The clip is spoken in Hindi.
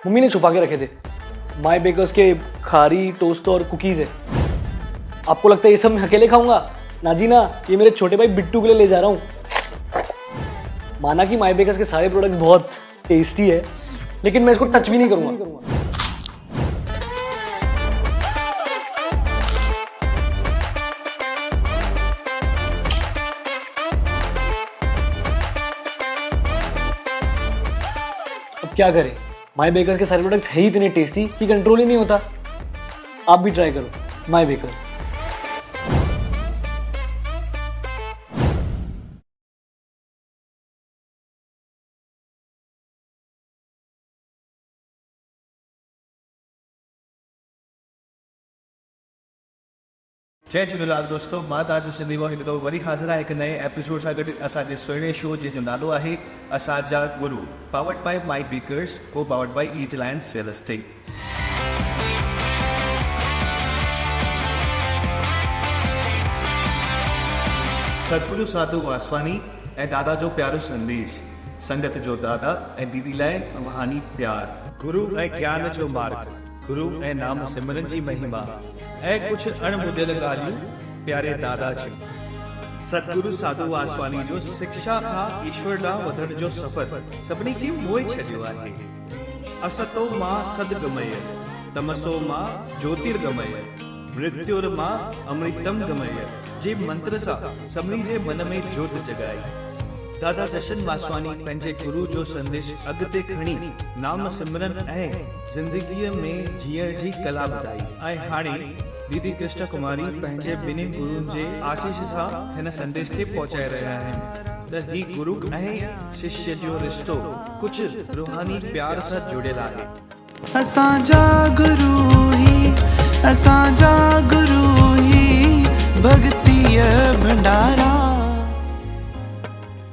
मम्मी ने छुपा के रखे थे। माय बेकर्स के खारी टोस्ट और कुकीज है। आपको लगता है ये सब मैं अकेले खाऊंगा? ना जी ना, ये मेरे छोटे भाई बिट्टू के लिए ले जा रहा हूँ। माना कि माय बेकर्स के सारे प्रोडक्ट्स बहुत टेस्टी है, लेकिन मैं इसको टच भी नहीं करूंगा। अब क्या करें, माय बेकर्स के सारे प्रोडक्ट्स है ही इतने टेस्टी कि कंट्रोल ही नहीं होता। आप भी ट्राई करो माय बेकर्स। जय झूलेलाल दोस्तों, मां तव्हांजो सिंधी वॉइस हिकु वरी हाज़िर आहे हिकु नए एपिसोड सां गॾु असांजे सुहिणे शो जंहिंजो नालो आहे असांजा गुरु, पावर्ड बाय माय बेकर्स, को powered by eat Lions real estate. सतगुरु साधु वासवानी ऐं दादा जो प्यारो संदेश, संगत जो दादा ऐं दीदी लाइ रूहानी प्यार, गुरु ऐं ज्ञान जो मार्ग, गुरु ऐं नाम सिमरन जी महिमा ऐं कुछ अणमुधियल ॻाल्हियूं प्यारे दादा जी। सतगुरु साधु वासवानी जो शिक्षा खां ईश्वर ॾांहुं वधण जो सफ़र सभिनी खे मोहे छॾियो आहे। असतो मां सदगमय, तमसो मां ज्योतिर्गमय, मृत्युर्मां अमृतम गमय जे मंत्र सां सभिनी जे मन में जोत जगाई। दादा जशन वासवानी पंहिंजे गुरु जो संदेश अॻिते खणी नाम सिमरन ऐं ज़िंदगीअ में जीअण जी कला ॿुधाई। ऐं हाणे दीदी कृष्ण कुमारी पंहिंजे ॿिन्हिनि गुरुनि जे आशीष सां हिन संदेश खे पहुचाए रहिया आहिनि त ही गुरु ऐं शिष्य जो रिश्तो कुझु रूहानी प्यार सां जुड़ियल आहे। असांजा गुरु ही भक्तिय भंडारा।